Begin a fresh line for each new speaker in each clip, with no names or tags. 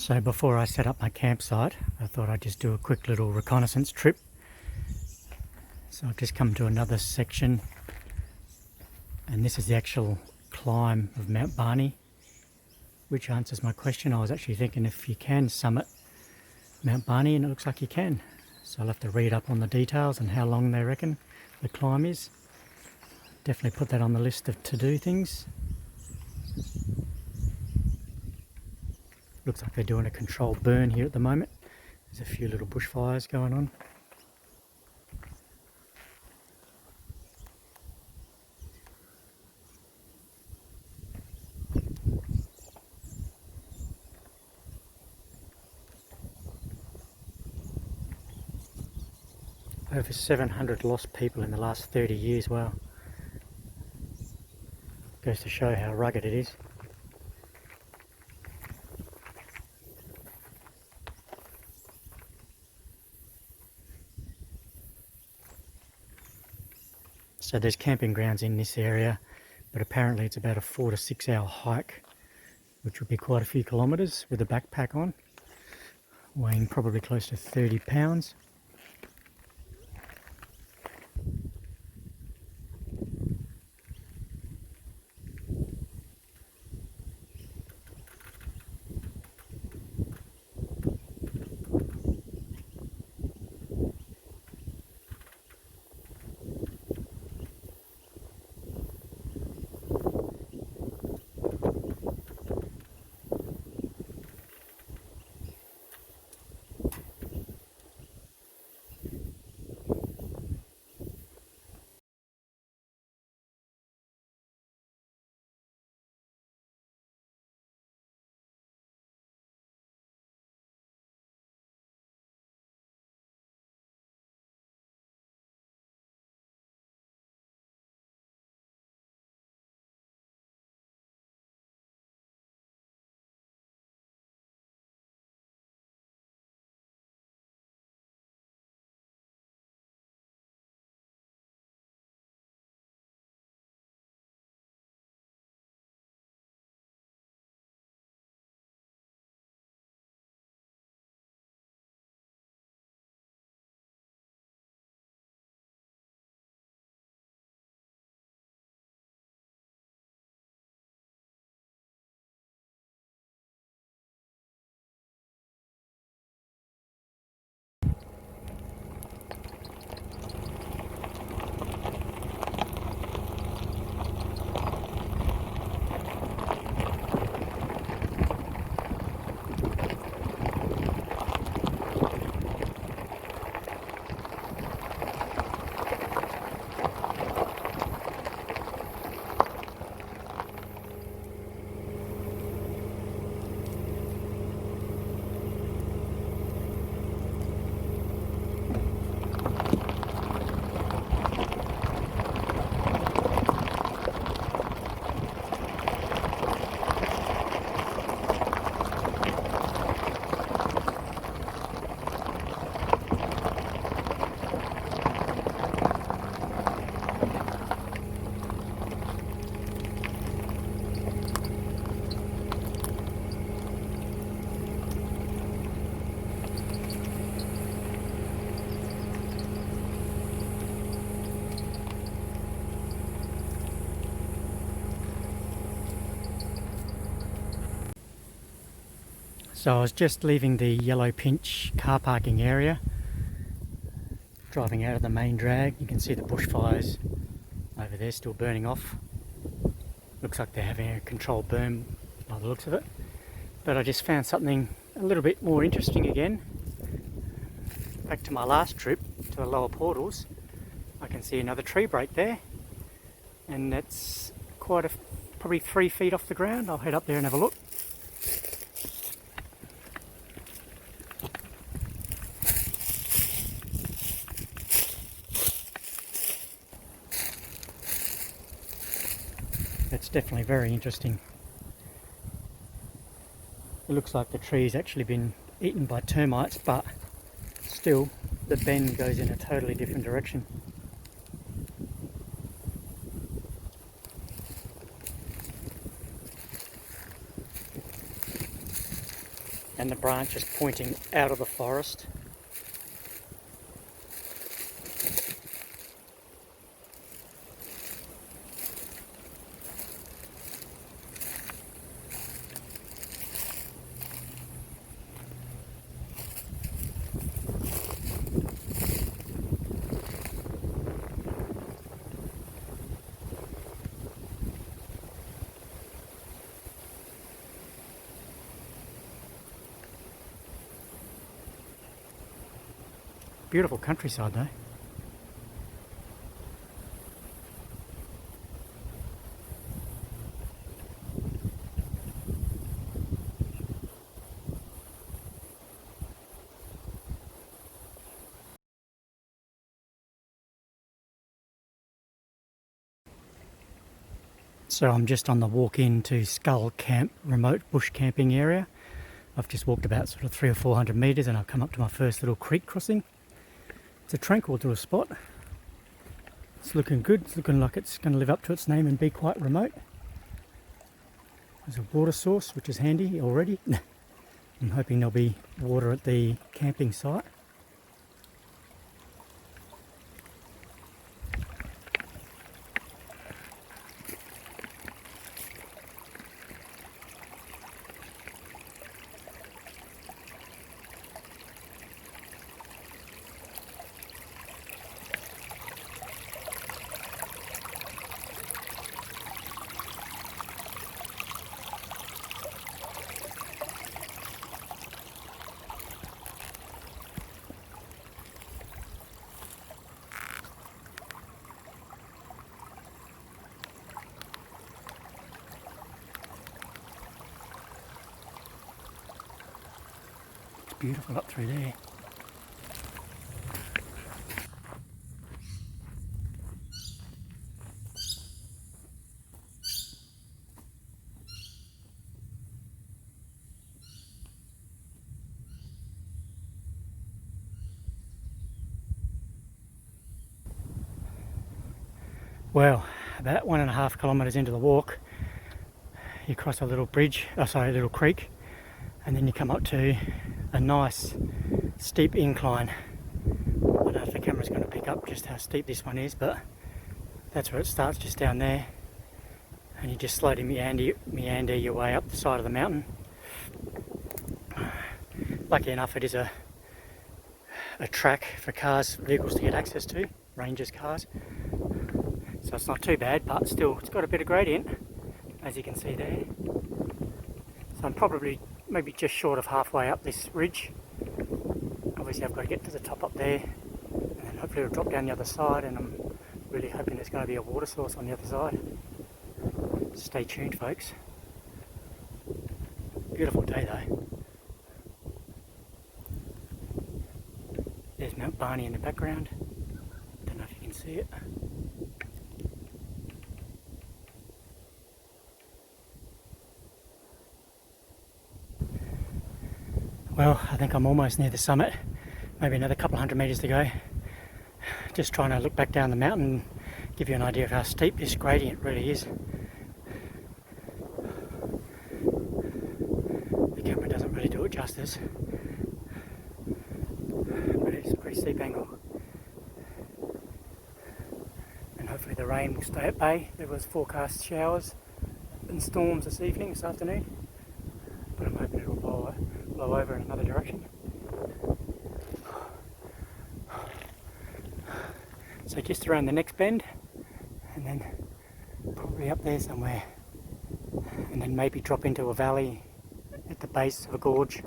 So before I set up my campsite, I thought I'd just do a quick little reconnaissance trip. So I've just come to another section, and this is the actual climb of Mount Barney, which answers my question. I was actually thinking if you can summit Mount Barney, and it looks like you can. So I'll have to read up on the details and how long they reckon the climb is. Definitely put that on the list of to-do things. Looks like they're doing a controlled burn here at the moment. There's a few little bushfires going on. Over 700 lost people in the last 30 years. Wow. Goes to show how rugged it is. So there's camping grounds in this area, but apparently it's about a 4 to 6 hour hike, which would be quite a few kilometres with a backpack on, weighing probably close to 30 pounds. So I was just leaving the Yellow Pinch car parking area, driving out of the main drag. You can see the bushfires over there still burning off. Looks like they're having a controlled burn by the looks of it. But I just found something a little bit more interesting again. Back to my last trip to the lower portals, I can see another tree break there, and that's probably 3 feet off the ground. I'll head up there and have a look. That's definitely very interesting. It looks like the tree's actually been eaten by termites, but still the bend goes in a totally different direction. and the branch is pointing out of the forest. Beautiful countryside though. So I'm just on the walk into Skull Camp remote bush camping area. I've just walked about sort of 300 or 400 metres and I've come up to my first little creek crossing. It's a tranquil little spot. It's looking good. It's looking like it's going to live up to its name and be quite remote. There's a water source, which is handy already. I'm hoping there'll be water at the camping site. Beautiful up through there. Well, about 1.5 kilometres into the walk, you cross a little bridge, a little creek, and then you come up to a nice steep incline. I don't know if the camera's going to pick up just how steep this one is, but that's where it starts, just down there, and you just slowly meander your way up the side of the mountain. Lucky enough, it is a track for vehicles to get access to, rangers' cars, so it's not too bad, but still it's got a bit of gradient, as you can see there. So I'm probably maybe just short of halfway up this ridge. Obviously I've got to get to the top up there, and then hopefully it'll drop down the other side, and I'm really hoping there's going to be a water source on the other side. Stay tuned, folks. Beautiful day though. There's Mount Barney in the background. Don't know if you can see it. Well, I think I'm almost near the summit. Maybe another couple of 100 metres to go. Just trying to look back down the mountain and give you an idea of how steep this gradient really is. The camera doesn't really do it justice, but it's a pretty steep angle. And hopefully the rain will stay at bay. There was forecast showers and storms this afternoon, but I'm hoping it'll blow over in another direction. So just around the next bend, and then probably up there somewhere, and then maybe drop into a valley at the base of a gorge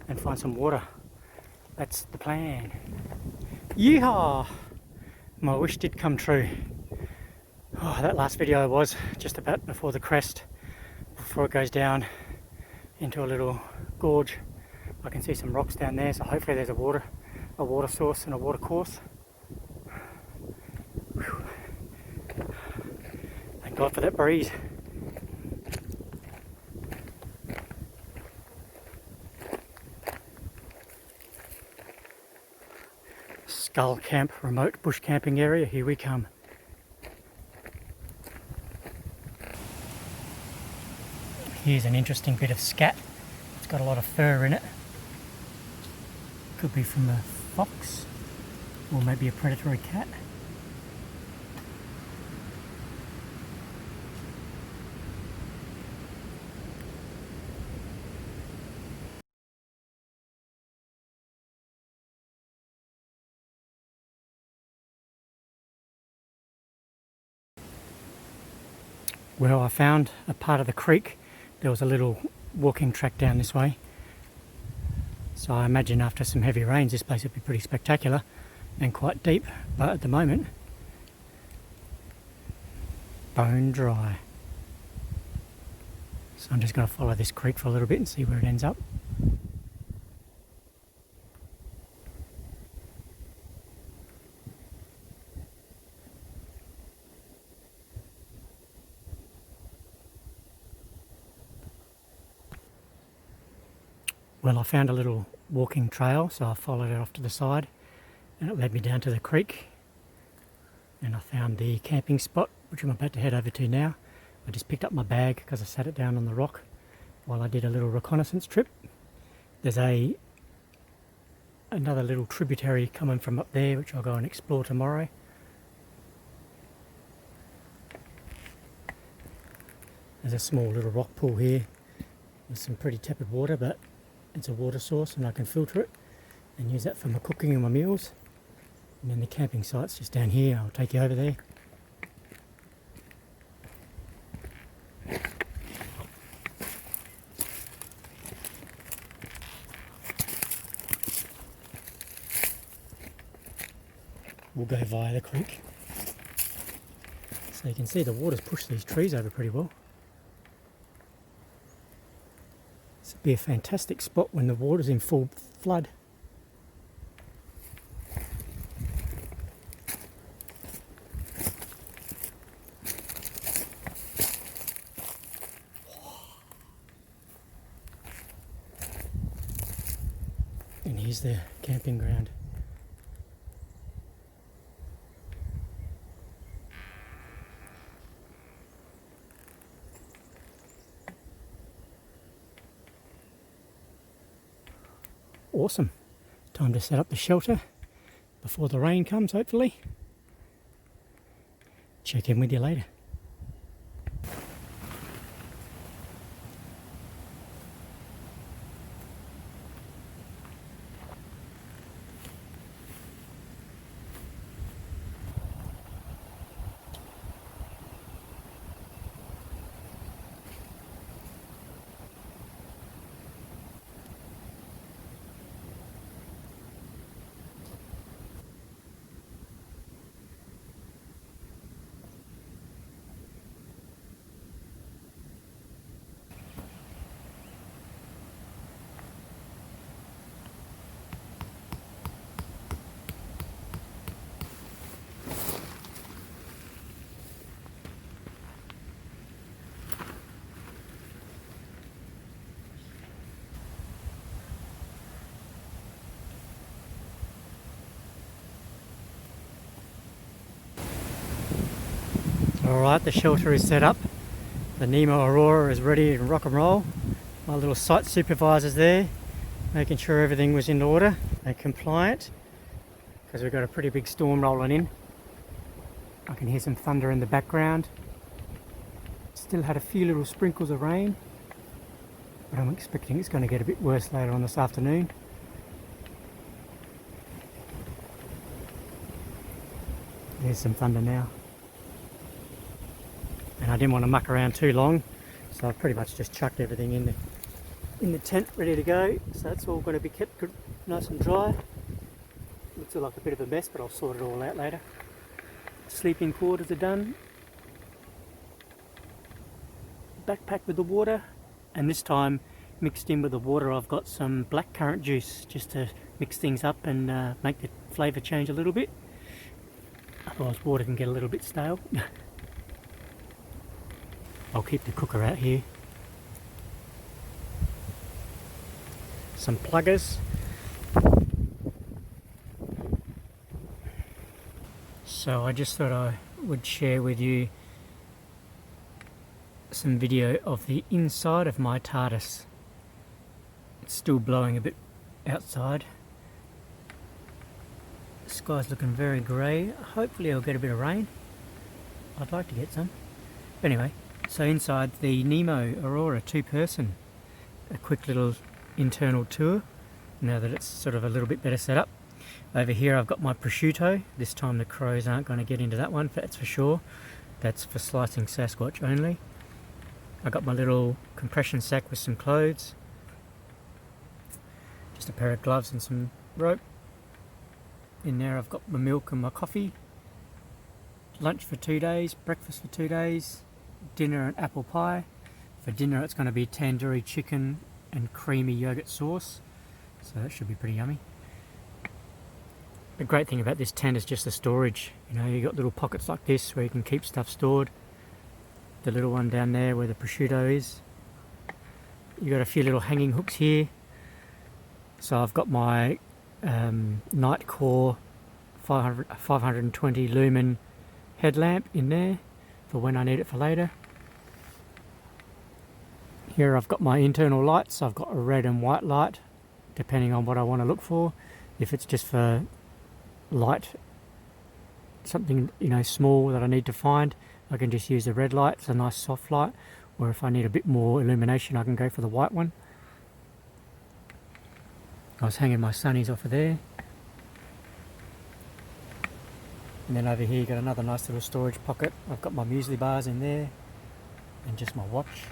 and find some water. That's the plan. Yeehaw! My wish did come true. Oh, that last video was just about before the crest, before it goes down into a little gorge. I can see some rocks down there, so hopefully there's a water source and a water course. Whew. Thank God for that breeze. Skull Camp remote bush camping area, here we come. Here's an interesting bit of scat. It's got a lot of fur in it. Could be from a fox or maybe a predatory cat. Well, I found a part of the creek. There was a little walking track down this way. So I imagine after some heavy rains this place would be pretty spectacular and quite deep, but at the moment, bone dry. So I'm just going to follow this creek for a little bit and see where it ends up. Well, I found a little walking trail, so I followed it off to the side and it led me down to the creek, and I found the camping spot which I'm about to head over to now. I just picked up my bag because I sat it down on the rock while I did a little reconnaissance trip. There's another little tributary coming from up there which I'll go and explore tomorrow. There's a small little rock pool here with some pretty tepid water, but it's a water source and I can filter it and use that for my cooking and my meals. And then the camping site's just down here. I'll take you over there. We'll go via the creek. So you can see the water's pushed these trees over pretty well. This would be a fantastic spot when the water's in full flood. And here's the camping ground. Awesome. Time to set up the shelter before the rain comes, hopefully. Check in with you later. Alright, the shelter is set up. The Nemo Aurora is ready to rock and roll. My little site supervisor's there, making sure everything was in order and compliant, because we've got a pretty big storm rolling in. I can hear some thunder in the background. Still had a few little sprinkles of rain, but I'm expecting it's going to get a bit worse later on this afternoon. There's some thunder now. And I didn't want to muck around too long, so I've pretty much just chucked everything in the tent ready to go. So that's all going to be kept good, nice and dry. Looks like a bit of a mess, but I'll sort it all out later. Sleeping quarters are done. Backpack with the water, and this time mixed in with the water I've got some blackcurrant juice just to mix things up and make the flavour change a little bit. Otherwise water can get a little bit stale. I'll keep the cooker out here. Some pluggers. So I just thought I would share with you some video of the inside of my TARDIS. It's still blowing a bit outside. The sky's looking very grey. Hopefully I'll get a bit of rain. I'd like to get some. But anyway, so inside the Nemo Aurora 2-person, a quick little internal tour now that it's sort of a little bit better set up. Over here I've got my prosciutto. This time the crows aren't going to get into that one, that's for sure. That's for slicing Sasquatch only. I've got my little compression sack with some clothes, just a pair of gloves and some rope. In there I've got my milk and my coffee. Lunch for 2 days, breakfast for 2 days, dinner and apple pie. For dinner it's going to be tandoori chicken and creamy yogurt sauce, so that should be pretty yummy. The great thing about this tent is just the storage. You know, you've got little pockets like this where you can keep stuff stored. The little one down there where the prosciutto is. You've got a few little hanging hooks here. So I've got my Nightcore 520 lumen headlamp in there for when I need it for later. Here I've got my internal lights. I've got a red and white light depending on what I want to look for. If it's just for light, something, you know, small that I need to find, I can just use the red light. It's a nice soft light. Or if I need a bit more illumination, I can go for the white one. I was hanging my sunnies off of there. And then over here you got another nice little storage pocket. I've got my muesli bars in there and just my watch.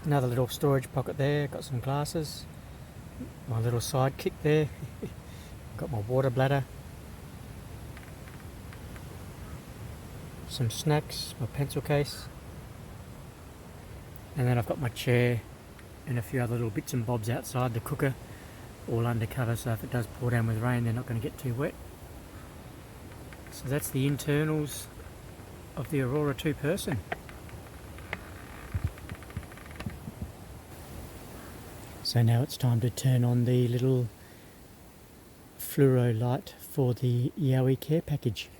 Another little storage pocket there, got some glasses. My little sidekick there. Got my water bladder. Some snacks, my pencil case. And then I've got my chair and a few other little bits and bobs outside, the cooker, all under cover, so if it does pour down with rain they're not going to get too wet. So that's the internals of the Aurora 2-person. So now it's time to turn on the little fluoro light for the Yowie care package.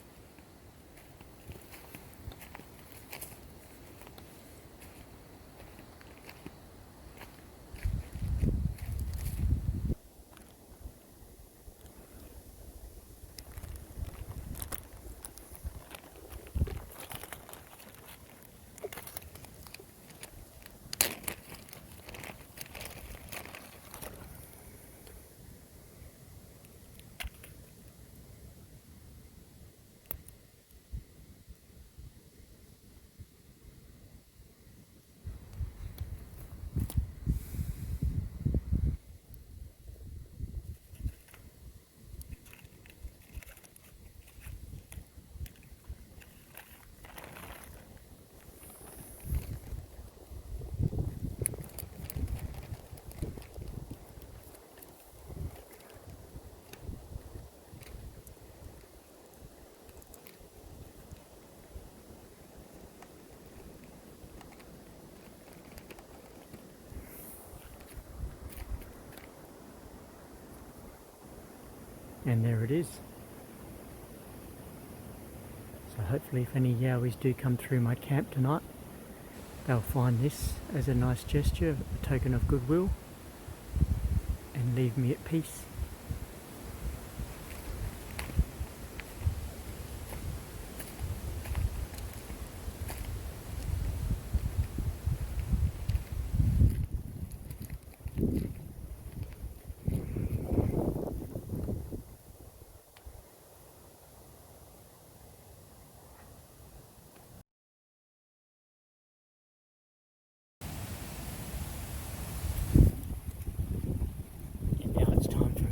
And there it is. So hopefully if any Yowies do come through my camp tonight, they'll find this as a nice gesture, a token of goodwill, and leave me at peace.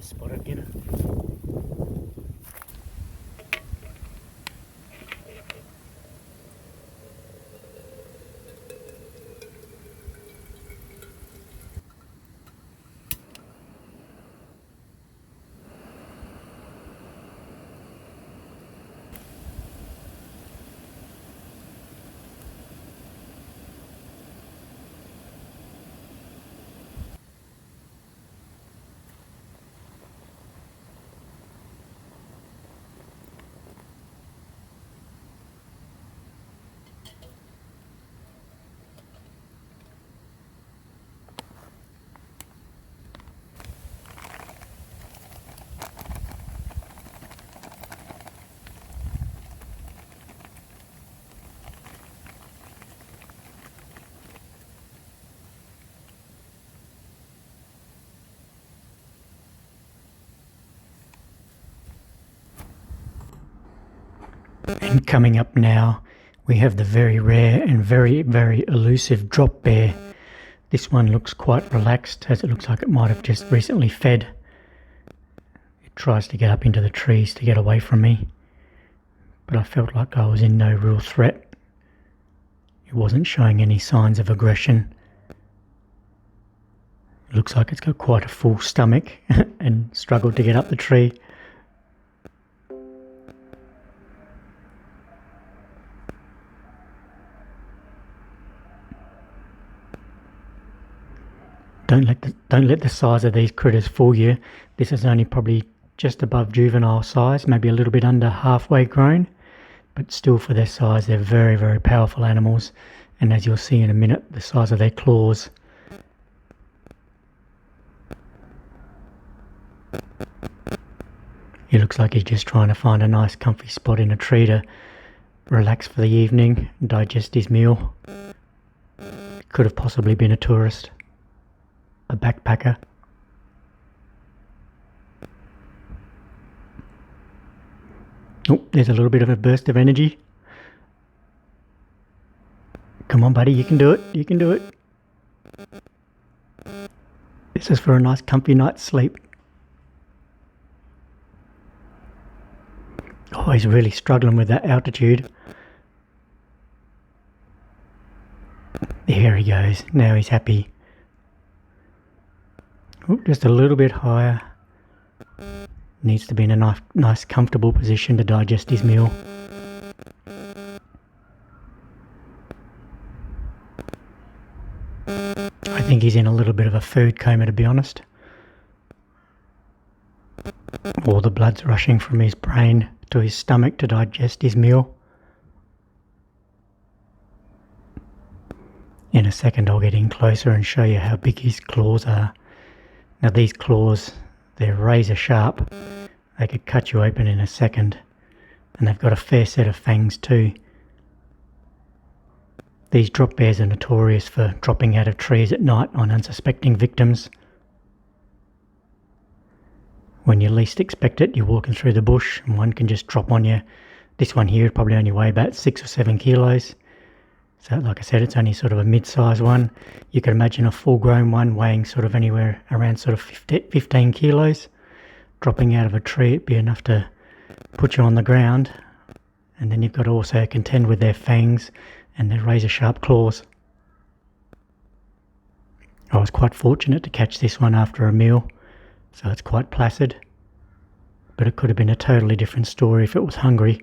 Spot of dinner. And coming up now, we have the very rare and very, very elusive drop bear. This one looks quite relaxed, as it looks like it might have just recently fed. It tries to get up into the trees to get away from me, but I felt like I was in no real threat. It wasn't showing any signs of aggression. It looks like it's got quite a full stomach and struggled to get up the tree. Don't let the size of these critters fool you. This is only probably just above juvenile size, maybe a little bit under halfway grown, but still for their size they're very, very powerful animals, and as you'll see in a minute, the size of their claws. He looks like he's just trying to find a nice comfy spot in a tree to relax for the evening, digest his meal. Could have possibly been a tourist, a backpacker. Oh, there's a little bit of a burst of energy. Come on, buddy, you can do it. You can do it. This is for a nice comfy night's sleep. Oh, he's really struggling with that altitude. There he goes. Now he's happy. Oh, just a little bit higher. Needs to be in a nice comfortable position to digest his meal. I think he's in a little bit of a food coma, to be honest. All the blood's rushing from his brain to his stomach to digest his meal. In a second I'll get in closer and show you how big his claws are. Now these claws, they're razor sharp. They could cut you open in a second, and they've got a fair set of fangs too. These drop bears are notorious for dropping out of trees at night on unsuspecting victims. When you least expect it, you're walking through the bush and one can just drop on you. This one here probably only weigh about 6 or 7 kilos. So like I said, it's only sort of a mid-size one. You could imagine a full-grown one weighing sort of anywhere around sort of 15 kilos. Dropping out of a tree, it'd be enough to put you on the ground. And then you've got to also contend with their fangs and their razor-sharp claws. I was quite fortunate to catch this one after a meal, so it's quite placid. But it could have been a totally different story if it was hungry.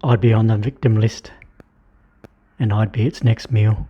I'd be on the victim list, and I'd be its next meal.